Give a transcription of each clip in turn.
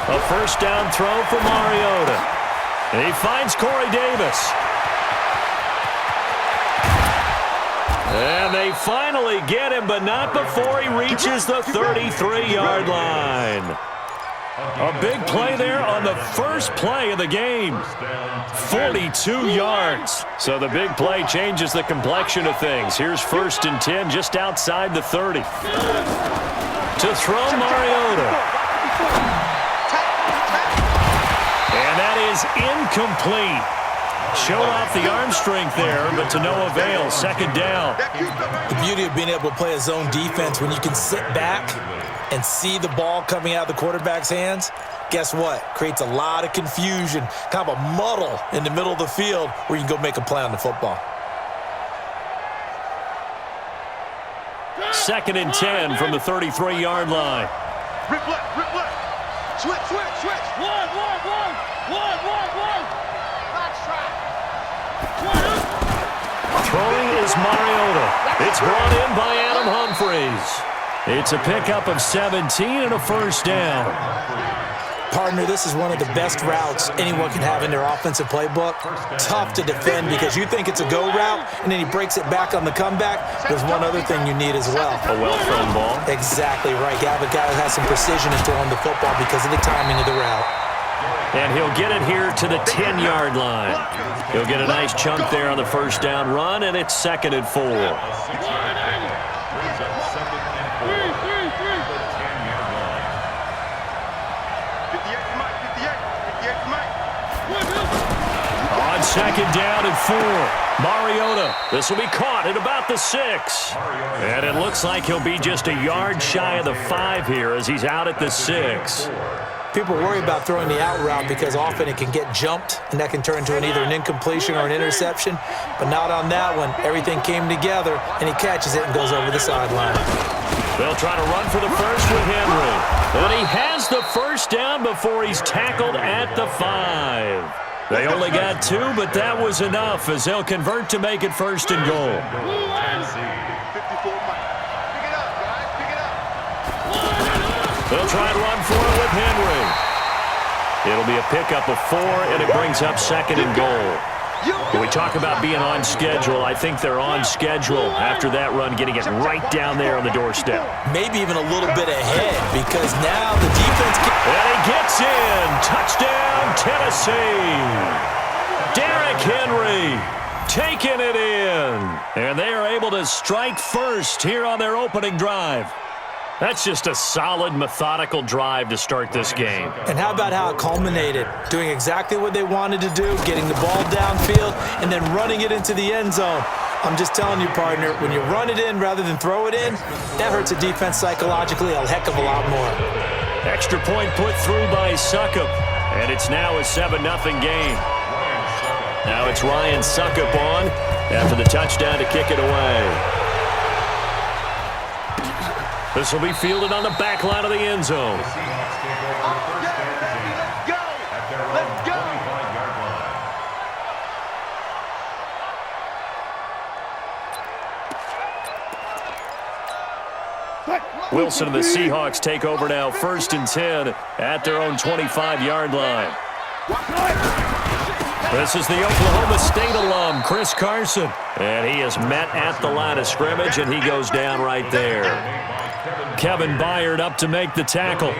A first down throw for Mariota. And he finds Corey Davis. And they finally get him, but not before he reaches the 33-yard line. A big play there on the first play of the game. 42 yards. So the big play changes the complexion of things. Here's 1st and 10 just outside the 30. To throw Mariota. And that is incomplete. Showed off the arm strength there, but to no avail. 2nd down. The beauty of being able to play a zone defense when you can sit back and see the ball coming out of the quarterback's hands, guess what? Creates a lot of confusion, kind of a muddle in the middle of the field where you can go make a play on the football. 2nd and 10 from the 33-yard line. Rip left. Switch. One. Throwing is Mariota. It's brought in by Adam Humphries. It's a pickup of 17 and a 1st down. Partner, this is one of the best routes anyone can have in their offensive playbook. Tough to defend because you think it's a go route, and then he breaks it back on the comeback. There's one other thing you need as well. A well-thrown ball. Exactly right. You have a guy who has some precision in throwing the football because of the timing of the route. And he'll get it here to the 10-yard line. He'll get a nice chunk there on the first down run, and it's 2nd and 4. On 2nd down and 4. Mariota. This will be caught at about the 6. And it looks like he'll be just a yard shy of the 5 here as he's out at the 6. People worry about throwing the out route because often it can get jumped, and that can turn into either an incompletion or an interception. But not on that one. Everything came together, and he catches it and goes over the sideline. They'll try to run for the first with Henry. And he has the first down before he's tackled at the 5. They only got 2, but that was enough as they'll convert to make it 1st and goal. They'll try and run for it with Henry. It'll be a pickup of 4, and it brings up 2nd and goal. When we talk about being on schedule, I think they're on schedule after that run, getting it right down there on the doorstep. Maybe even a little bit ahead because now the defense And he gets in. Touchdown, Tennessee. Derrick Henry taking it in. And they are able to strike first here on their opening drive. That's just a solid, methodical drive to start this game. And how about how it culminated? Doing exactly what they wanted to do, getting the ball downfield, and then running it into the end zone. I'm just telling you, partner, when you run it in rather than throw it in, that hurts a defense psychologically a heck of a lot more. Extra point put through by Succop, and it's now a 7-0 game. Now it's Ryan Succop on after the touchdown to kick it away. This will be fielded on the back line of the end zone. Wilson and the Seahawks take over now, 1st and 10 at their own 25-yard line. This is the Oklahoma State alum, Chris Carson. And he is met at the line of scrimmage, and he goes down right there. Kevin Byard up to make the tackle.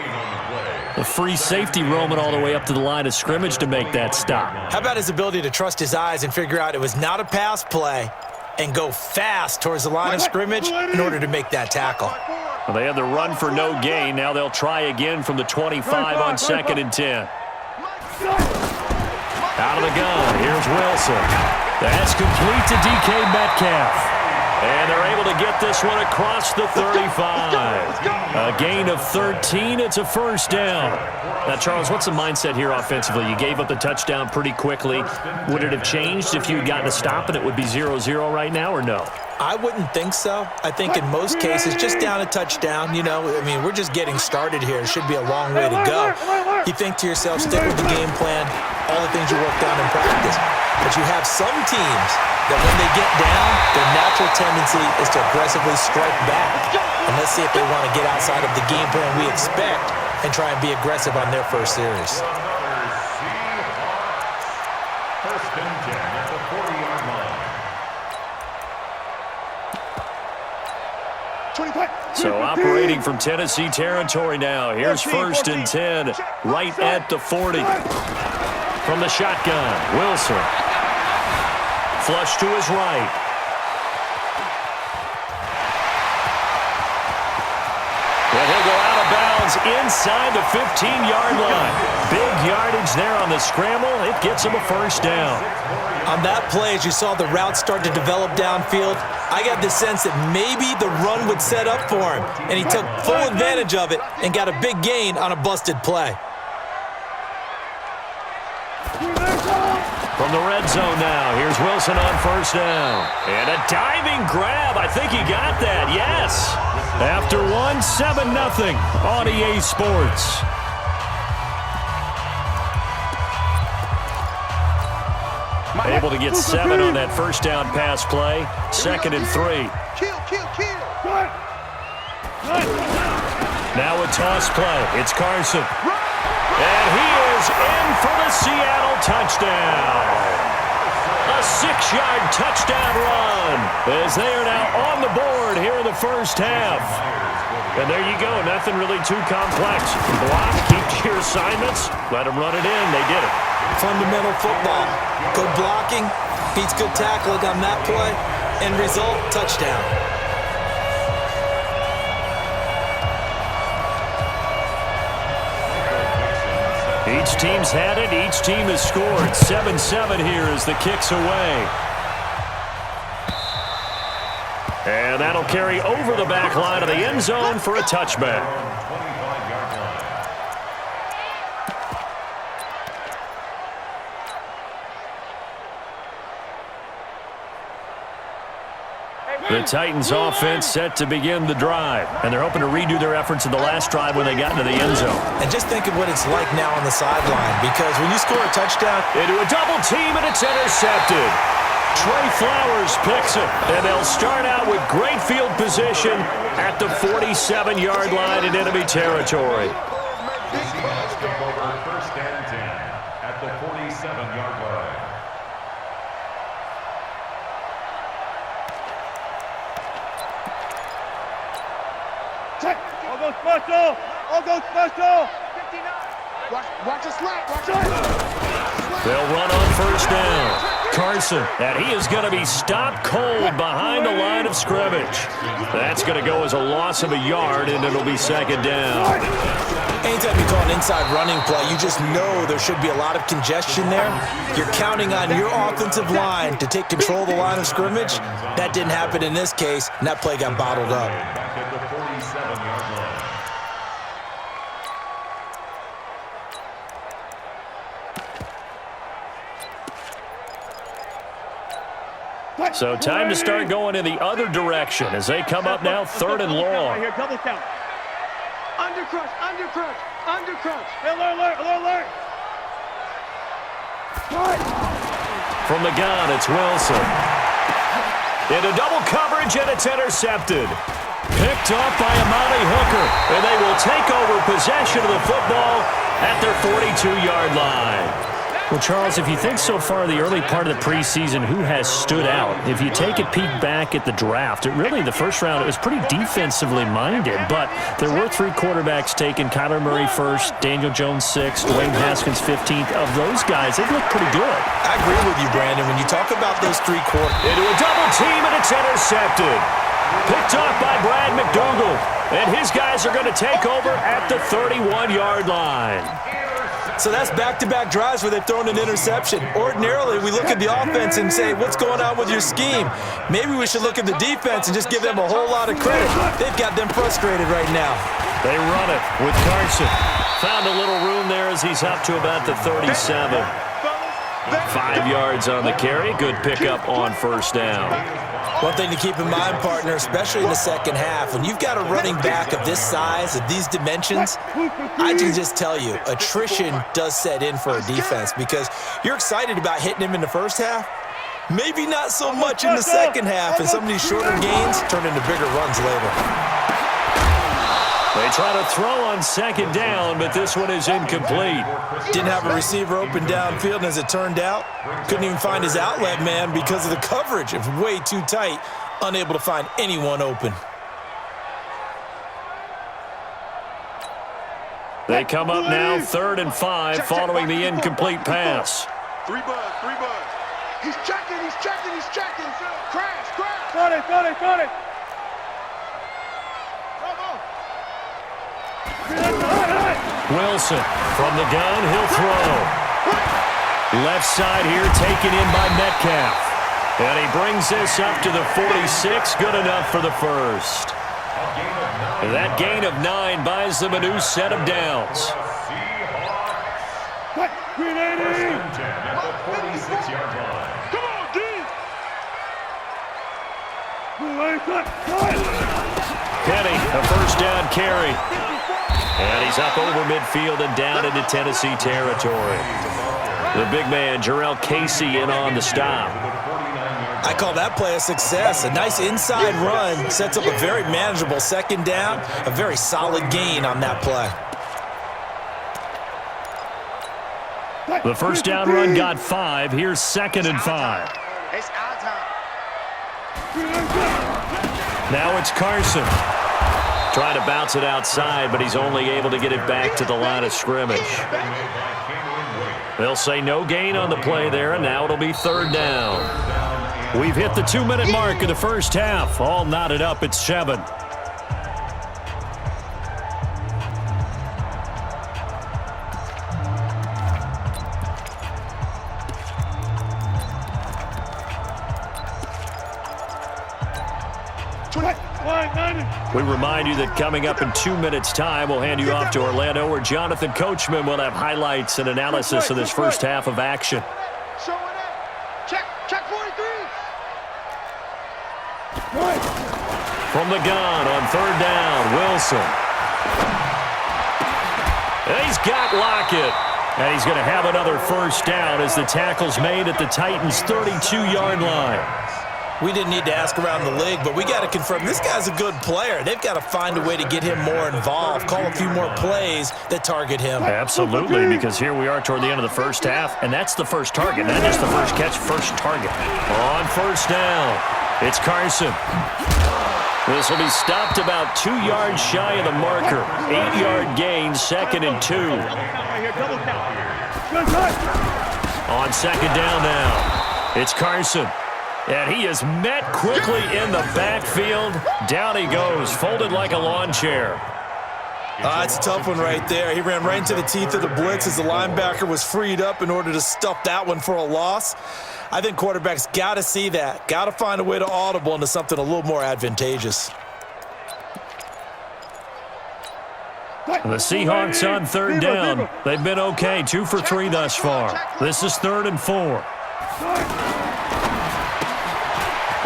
A free safety roaming all the way up to the line of scrimmage to make that stop. How about his ability to trust his eyes and figure out it was not a pass play and go fast towards the line of scrimmage in order to make that tackle? Well, they had the run for no gain. Now they'll try again from the 25 on 2nd and 10. Out of the gun, here's Wilson. That's complete to DK Metcalf. And they're able to get this one across the 35. A gain of 13. It's a first down. Now, Charles, what's the mindset here offensively? You gave up the touchdown pretty quickly. Would it have changed if you had gotten a stop and it would be 0-0 right now, or no? I wouldn't think so. I think in most cases, just down a touchdown, you know, I mean, we're just getting started here. It should be a long way to go. You think to yourself, stick with the game plan, all the things you worked on in practice. But you have some teams that when they get down, their natural tendency is to aggressively strike back. And let's see if they want to get outside of the game plan we expect and try and be aggressive on their first series. First and 10 at the 40-yard line. So operating from Tennessee territory now. Here's first and 10 right at the 40. From the shotgun, Wilson. Flush to his right. And he'll go out of bounds inside the 15-yard line. Big yardage there on the scramble. It gets him a first down. On that play, as you saw the route start to develop downfield, I got the sense that maybe the run would set up for him, and he took full advantage of it and got a big gain on a busted play. From the red zone now, here's Wilson on first down. And a diving grab. I think he got that, yes. After one, 7-0 on EA Sports. Able to get 7 on that first down pass play. Second and 3. Kill. Now a toss play. It's Carson. And he is in for the Seattle touchdown. A 6-yard touchdown run as they are now on the board here in the first half. And there you go. Nothing really too complex. Block, keep to your assignments, let them run it in. They did it. Fundamental football. Good blocking, beats good tackling on that play, end result, touchdown. Each team's had it. Each team has scored. 7-7 here as the kick's away. And that'll carry over the back line of the end zone for a touchback. The Titans offense set to begin the drive, and they're hoping to redo their efforts in the last drive when they got into the end zone. And just think of what it's like now on the sideline, because when you score a touchdown, into a double team, and it's intercepted. Trey Flowers picks it, and they'll start out with great field position at the 47-yard line in enemy territory. First and 10 at the 47-yard line. I'll go special. 59. Watch the slap. They'll run on first down. Carson, and he is going to be stopped cold behind the line of scrimmage. That's going to go as a loss of a yard, and it'll be second down. anytime you call an inside running play, you just know there should be a lot of congestion there. You're counting on your offensive line to take control of the line of scrimmage. That didn't happen in this case, and that play got bottled up. Back at the 47-yard line. So time to start going in the other direction as they come up now, third and long. Here, double count. Undercrush. Alert. From the gun, it's Wilson. Into double coverage, and it's intercepted. Picked off by Amani Hooker, and they will take over possession of the football at their 42-yard line. Well, Charles, if you think so far the early part of the preseason, who has stood out? If you take a peek back at the draft, the first round, it was pretty defensively minded, but there were three quarterbacks taken. Kyler Murray first, Daniel Jones sixth, Dwayne Haskins 15th. Of those guys, they look pretty good. I agree with you, Brandon. When you talk about those three quarterbacks. Into a double team, and it's intercepted. Picked off by Brad McDougal, and his guys are going to take over at the 31-yard line. So that's back-to-back drives where they've thrown an interception. Ordinarily, we look at the offense and say, what's going on with your scheme? Maybe we should look at the defense and just give them a whole lot of credit. They've got them frustrated right now. They run it with Carson. Found a little room there as he's up to about the 37. 5 yards on the carry. Good pickup on first down. One thing to keep in mind, partner, especially in the second half, when you've got a running back of this size, of these dimensions, I can just tell you, attrition does set in for a defense because you're excited about hitting him in the first half. Maybe not so much in the second half, and some of these shorter gains turn into bigger runs later. They try to throw on second down, but this one is incomplete. Didn't have a receiver open downfield, and as it turned out, couldn't even find his outlet man because of the coverage. It was way too tight, unable to find anyone open. They come up now 3rd and 5 following the incomplete pass. Three buzz. He's checking. Crash. Got it. Wilson from the gun, he'll throw. Left side here taken in by Metcalf. And he brings this up to the 46, good enough for the first. That gain of 9 buys them a new set of downs. First and 10 at the 46-yard line. Come on, D! Penny, a first down carry. And he's up over midfield and down into Tennessee territory. The big man, Jarrell Casey, in on the stop. I call that play a success. A nice inside run sets up a very manageable second down, a very solid gain on that play. The first down run got 5. Here's 2nd and 5. It's our time. Now it's Carson. Trying to bounce it outside, but he's only able to get it back to the line of scrimmage. They'll say no gain on the play there, and now it'll be 3rd down. We've hit the 2-minute mark of the first half. All knotted up at 7. We remind you that coming up in 2 minutes' time, we'll hand you off to Orlando, where Jonathan Coachman will have highlights and analysis of this first half of action. Check 43. From the gun on 3rd down, Wilson. And he's got Lockett. And he's going to have another first down as the tackle's made at the Titans' 32-yard line. We didn't need to ask around the league, but we got to confirm this guy's a good player. They've got to find a way to get him more involved, call a few more plays that target him. Absolutely, because here we are toward the end of the first half, and that's the first target, not just the first catch, first target. On first down, it's Carson. This will be stopped about 2 yards shy of the marker. 8-yard gain, 2nd and 2. On 2nd down now, it's Carson. And he is met quickly in the backfield. Down he goes, folded like a lawn chair. It's a tough one right there. He ran right into the teeth of the blitz as the linebacker was freed up in order to stuff that one for a loss. I think quarterbacks got to see that. Got to find a way to audible into something a little more advantageous. The Seahawks on 3rd down. They've been okay, 2 for 3 thus far. This is 3rd and 4.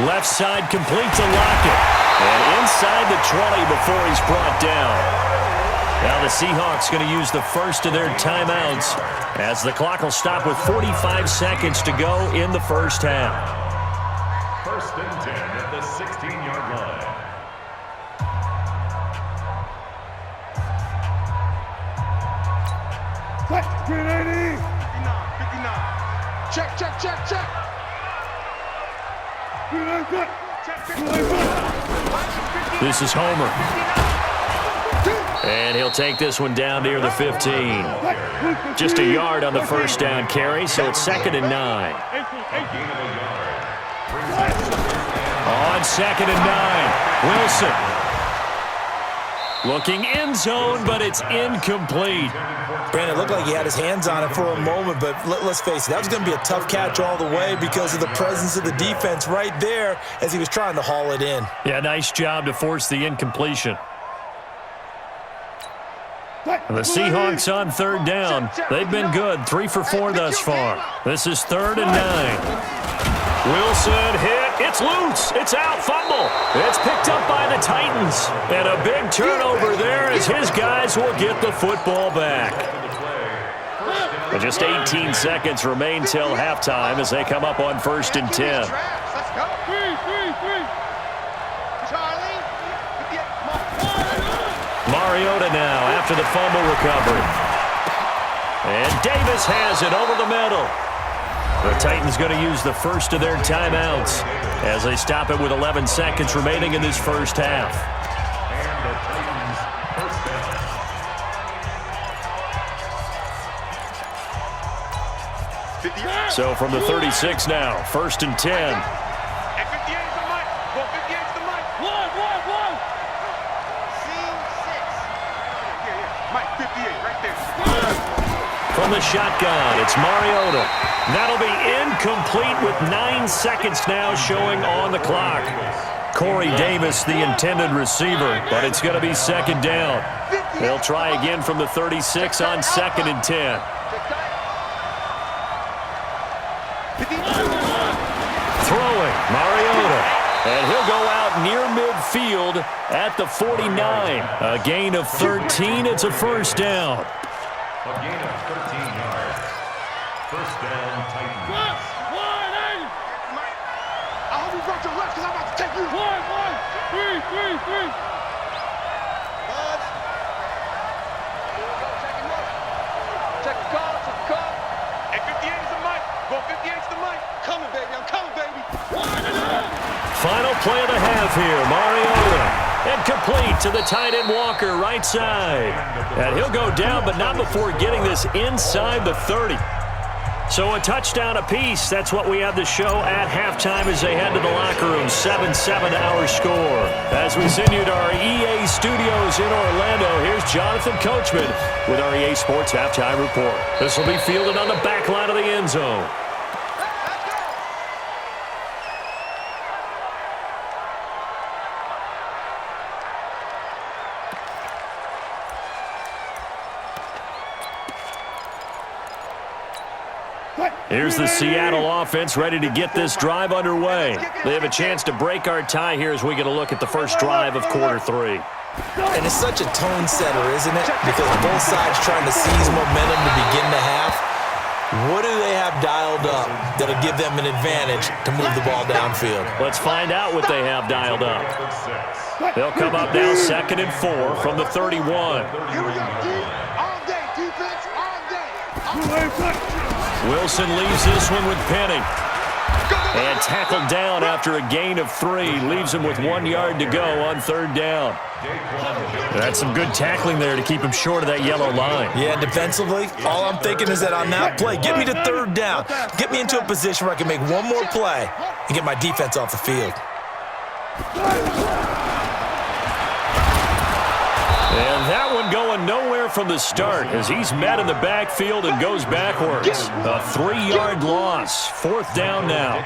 Left side complete to Lockett. And inside the 20 before he's brought down. Now the Seahawks going to use the first of their timeouts as the clock will stop with 45 seconds to go in the first half. 1st and 10 at the 16-yard line. What? 380. 59. Check. This is Homer. And he'll take this one down near the 15. Just a yard on the first down carry, so it's 2nd and 9. On 2nd and 9, Wilson. Looking end zone, but it's incomplete. Brandon, it looked like he had his hands on it for a moment, but let's face it, that was going to be a tough catch all the way because of the presence of the defense right there as he was trying to haul it in. Yeah, nice job to force the incompletion. And the Seahawks on 3rd down. They've been good, 3 for 4 thus far. This is 3rd and 9. Wilson hit It's loose. It's out. Fumble. It's picked up by the Titans. And a big turnover there as his guys will get the football back. But just 18 seconds remain till halftime as they come up on 1st and 10. Let's go. Three. Charlie. Mariota now after the fumble recovery. And Davis has it over the middle. The Titans going to use the first of their timeouts as they stop it with 11 seconds remaining in this first half. So from the 36 now, 1st and 10. At 58 is the mic. Go 58 is the mic. One. Scene 6. Yeah. Mike, 58 right there. From the shotgun, it's Mariota. That'll be incomplete with 9 seconds now showing on the clock. Corey Davis, the intended receiver, but it's going to be 2nd down. They'll try again from the 36 on 2nd and 10. Throwing, Mariota. And he'll go out near midfield at the 49. A gain of 13. It's a 1st down. A gain of 13 yards. 1st down, Titans. I hope you brought your left because I'm about to take you. Three. Buzz. Check the call. At 58 is the mic. Go 58 is the mic. Coming, baby. I'm coming, baby. Final play of the half here. Mariota. And complete to the tight end Walker, right side. And he'll go down, but not before getting this inside the 30. So a touchdown apiece. That's what we have to show at halftime as they head to the locker room. 7-7 our score. As we send you to our EA studios in Orlando, here's Jonathan Coachman with our EA Sports Halftime Report. This will be fielded on the back line of the end zone. Here's the Seattle offense ready to get this drive underway. They have a chance to break our tie here as we get a look at the first drive of quarter 3. And it's such a tone setter, isn't it? Because both sides trying to seize momentum to begin the half. What do they have dialed up that'll give them an advantage to move the ball downfield? Let's find out what they have dialed up. They'll come up now 2nd and 4 from the 31. Here we go, D. All day, defense, all day. Wilson leaves this one with Penny. And tackled down after a gain of 3. Leaves him with 1 yard to go on 3rd down. That's some good tackling there to keep him short of that yellow line. Yeah, defensively, all I'm thinking is that on that play, get me to 3rd down. Get me into a position where I can make one more play and get my defense off the field. And that one going nowhere from the start as he's met in the backfield and goes backwards. A 3-yard loss. 4th down now.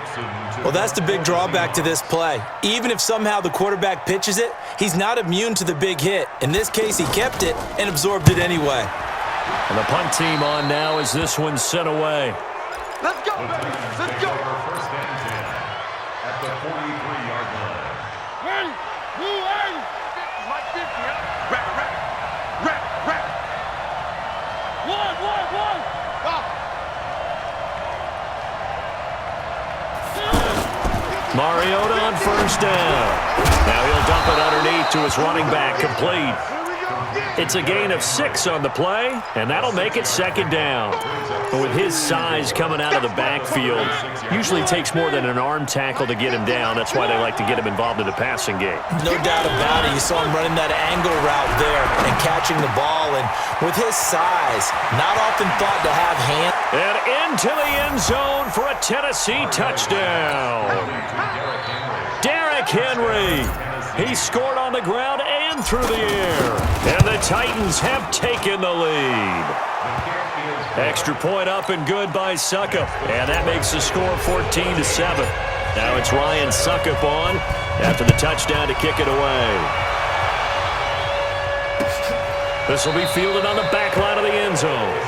Well, that's the big drawback to this play. Even if somehow the quarterback pitches it, he's not immune to the big hit. In this case, he kept it and absorbed it anyway. And the punt team on now as this one's sent away. Let's go, baby. Let's go. 1st and 10 at the 43-yard line. Ready. Move, ready. Mike 50, huh? Rap. One. Mariota on 1st down. Now he'll dump it underneath to his running back, complete. It's a gain of 6 on the play, and that'll make it 2nd down. But with his size coming out of the backfield, usually takes more than an arm tackle to get him down. That's why they like to get him involved in the passing game. No doubt about it. You saw him running that angle route there and catching the ball. And with his size, not often thought to have hand. And into the end zone for a Tennessee touchdown. Derrick Henry. He scored on the ground and through the air. And the Titans have taken the lead. Extra point up and good by Suckup. And that makes the score 14-7. Now it's Ryan Suckup on after the touchdown to kick it away. This will be fielded on the back line of the end zone.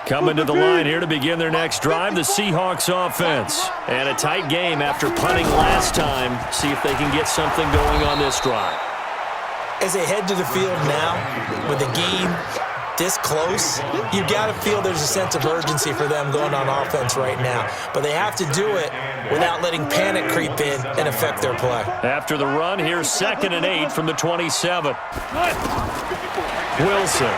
Coming to the line here to begin their next drive, the Seahawks offense. And a tight game after punting last time. See if they can get something going on this drive. As they head to the field now, with the game this close, you got to feel there's a sense of urgency for them going on offense right now. But they have to do it without letting panic creep in and affect their play. After the run, here's 2nd and 8 from the 27. Wilson.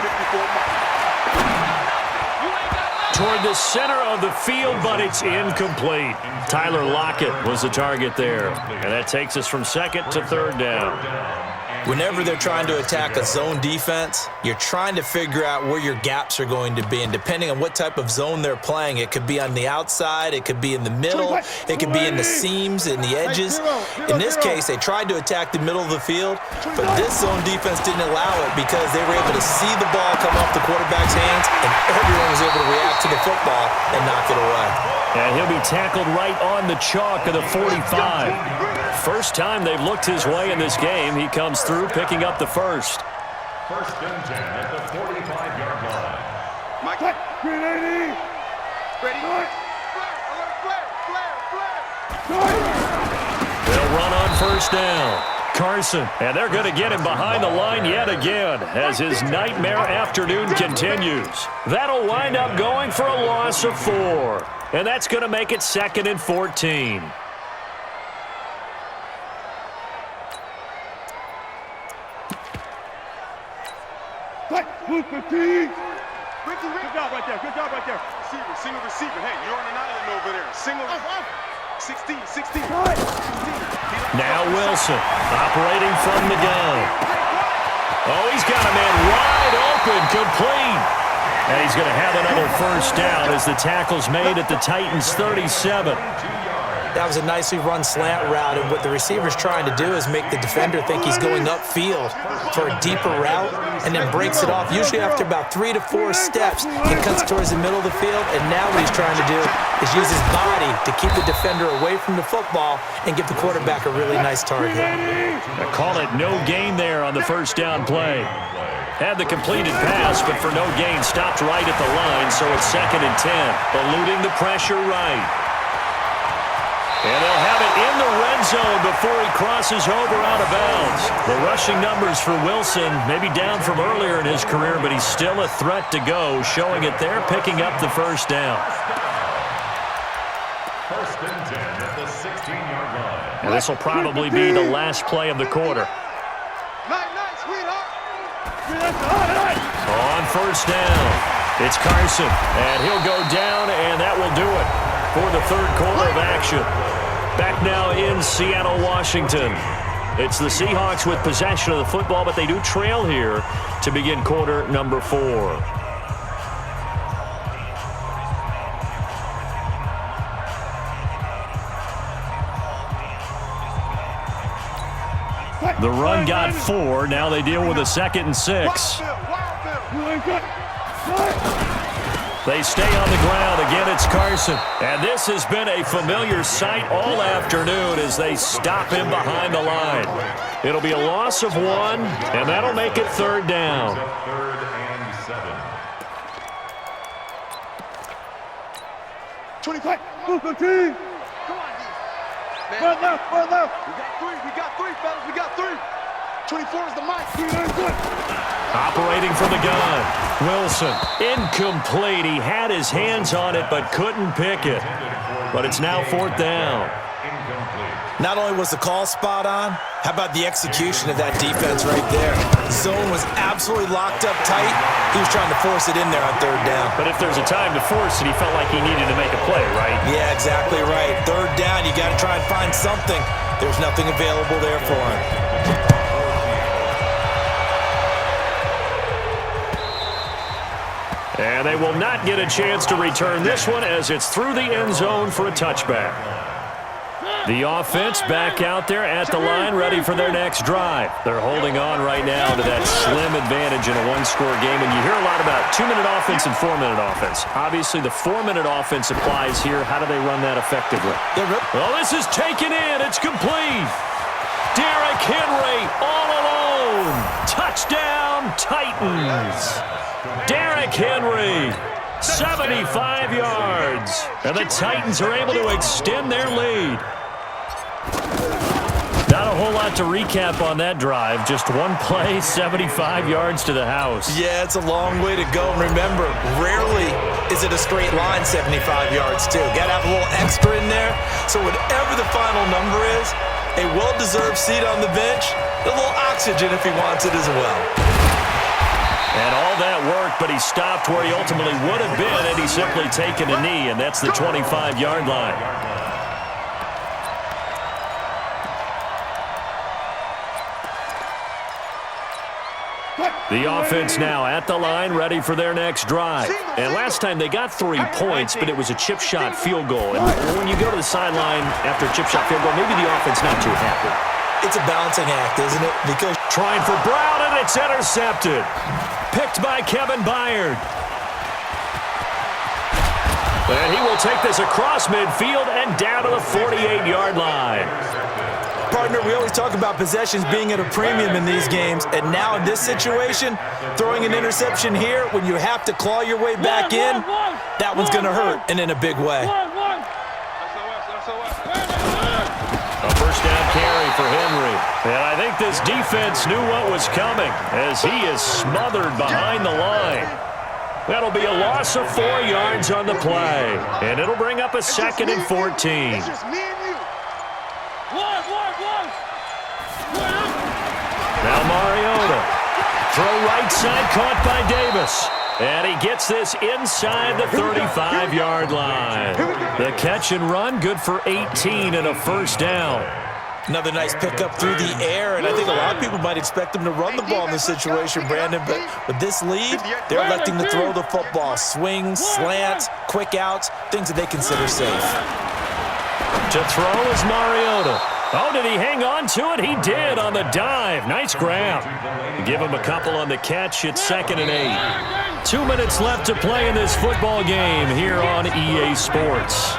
Toward the center of the field, but it's incomplete. Tyler Lockett was the target there. And that takes us from 2nd to 3rd down. Whenever they're trying to attack a zone defense, you're trying to figure out where your gaps are going to be. And depending on what type of zone they're playing, it could be on the outside, it could be in the middle, it could be in the seams and the edges. In this case, they tried to attack the middle of the field, but this zone defense didn't allow it because they were able to see the ball come off the quarterback's hands, and everyone was able to react to the football and knock it away. And he'll be tackled right on the chalk of the 45. First time they've looked his way in this game. He comes through picking up the first. 1st and 10 at the 45-yard line. Mike. Ready. They'll run on 1st down. Carson, and they're going to get him behind the line yet again as his nightmare afternoon continues. That'll wind up going for a loss of 4, and that's going to make it 2nd and 14. Good job right there. Good job right there. Single receiver. Hey, you're on an island over there. Single. 16. Now Wilson operating from the gun. Oh, he's got a man wide open, complete. And he's going to have another 1st down as the tackle's made at the Titans' 37. That was a nicely run slant route, and what the receiver's trying to do is make the defender think he's going upfield for a deeper route and then breaks it off. Usually after about 3 to 4 steps, he cuts towards the middle of the field, and now what he's trying to do is use his body to keep the defender away from the football and give the quarterback a really nice target. I call it no gain there on the 1st down play. Had the completed pass, but for no gain, stopped right at the line, so it's 2nd and 10, eluding the pressure right. And they'll have it in the red zone before he crosses over out of bounds. The rushing numbers for Wilson may be down from earlier in his career, but he's still a threat to go, showing it there, picking up the 1st down. 1st and 10 at the 16-yard line. And this will probably be the last play of the quarter. On 1st down, it's Carson, and he'll go down, and that will do it for the 3rd quarter of action. Back now in Seattle, Washington. It's the Seahawks with possession of the football, but they do trail here to begin quarter number 4. The run got 4. Now they deal with a 2nd and 6. They stay on the ground. Again, it's Carson. And this has been a familiar sight all afternoon as they stop him behind the line. It'll be a loss of 1, and that'll make it 3rd down. 3rd and 7. 25. Move the team. Come on, D. Run left. We got 3, fellas. We got 3. 24 is the mic. Operating from the gun. Wilson, incomplete. He had his hands on it but couldn't pick it. But it's now 4th down. Not only was the call spot on, how about the execution of that defense right there? Zone was absolutely locked up tight. He was trying to force it in there on 3rd down. But if there's a time to force it, he felt like he needed to make a play, right? Yeah, exactly right. 3rd down, you got to try and find something. There's nothing available there for him. And they will not get a chance to return this one as it's through the end zone for a touchback. The offense back out there at the line, ready for their next drive. They're holding on right now to that slim advantage in a 1-score game. And you hear a lot about 2-minute offense and 4-minute offense. Obviously, the 4-minute offense applies here. How do they run that effectively? Well, this is taken in. It's complete. Derrick Henry all alone. Touchdown, Titans. Derrick Henry, 75 yards. And the Titans are able to extend their lead. Not a whole lot to recap on that drive. Just one play, 75 yards to the house. Yeah, it's a long way to go. Remember, rarely is it a straight line 75 yards, too. Got to have a little extra in there. So whatever the final number is, a well-deserved seat on the bench, a little oxygen if he wants it as well. And all that work, but he stopped where he ultimately would have been had he simply taken a knee, and that's the 25-yard line. The offense now at the line, ready for their next drive. And last time they got 3 points, but it was a chip shot field goal. And when you go to the sideline after a chip shot field goal, maybe the offense not too happy. It's a balancing act, isn't it? Because trying for Brown, and it's intercepted. Picked by Kevin Byard. And he will take this across midfield and down to the 48-yard line. Partner, we always talk about possessions being at a premium in these games, and now in this situation, throwing an interception here when you have to claw your way back in, that one's going to hurt, and in a big way. A first down carry for Henry. And I think this defense knew what was coming as he is smothered behind the line. That'll be a loss of 4 yards on the play, and it'll bring up a 2nd and 14. Now Mariota. Throw right side, caught by Davis. And he gets this inside the 35-yard line. The catch and run, good for 18 and a first down. Another nice pickup through the air, and I think a lot of people might expect him to run the ball in this situation, Brandon, but with this lead, they're electing to throw the football. Swings, slants, quick outs, things that they consider safe. To throw is Mariota. Oh, did he hang on to it? He did on the dive. Nice grab. Give him a couple on the catch. It's 2nd and 8. 2 minutes left to play in this football game here on EA Sports.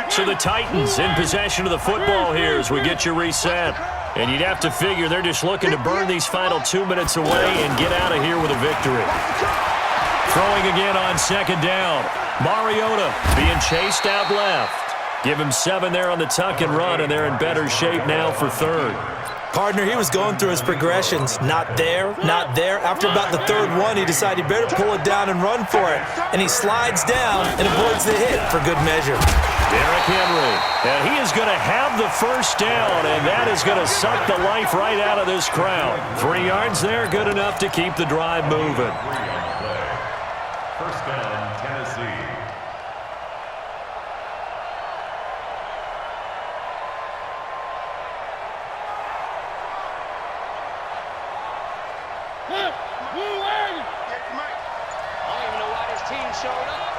So the Titans in possession of the football here as we get you reset. And you'd have to figure they're just looking to burn these final 2 minutes away and get out of here with a victory. Throwing again on 2nd down. Mariota being chased out left. Give him 7 there on the tuck and run, and they're in better shape now for 3rd. Partner, he was going through his progressions. Not there, not there. After about the 3rd one, he decided he better pull it down and run for it. And he slides down and avoids the hit for good measure. Derrick Henry, and he is going to have the first down, and that is going to suck the life right out of this crowd. 3 yards there, good enough to keep the drive moving. First down, Tennessee. I don't even know why this team showed up.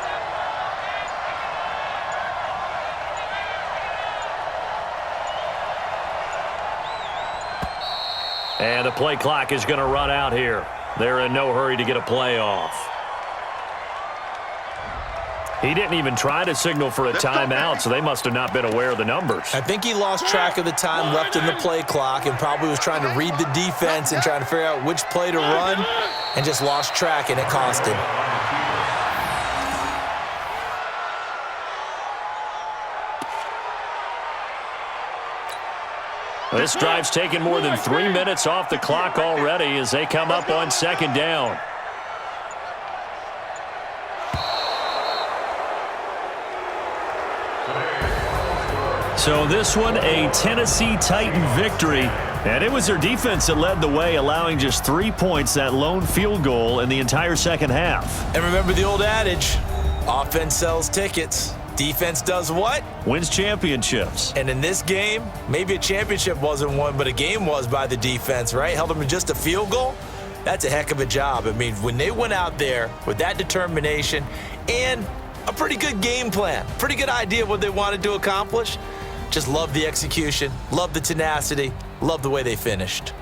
And the play clock is going to run out here. They're in no hurry to get a play off. He didn't even try to signal for a timeout, so they must have not been aware of the numbers. I think he lost track of the time left in the play clock and probably was trying to read the defense and trying to figure out which play to run and just lost track, and it cost him. This drive's taken more than 3 minutes off the clock already as they come up on 2nd down. So this one, a Tennessee Titan victory. And it was their defense that led the way, allowing just 3 points, that lone field goal in the entire second half. And remember the old adage, offense sells tickets. Defense does what? Wins championships. And in this game, maybe a championship wasn't won, but a game was by the defense, right? Held them to just a field goal. That's a heck of a job. I mean, when they went out there with that determination and a pretty good game plan, pretty good idea of what they wanted to accomplish, just love the execution, love the tenacity, love the way they finished.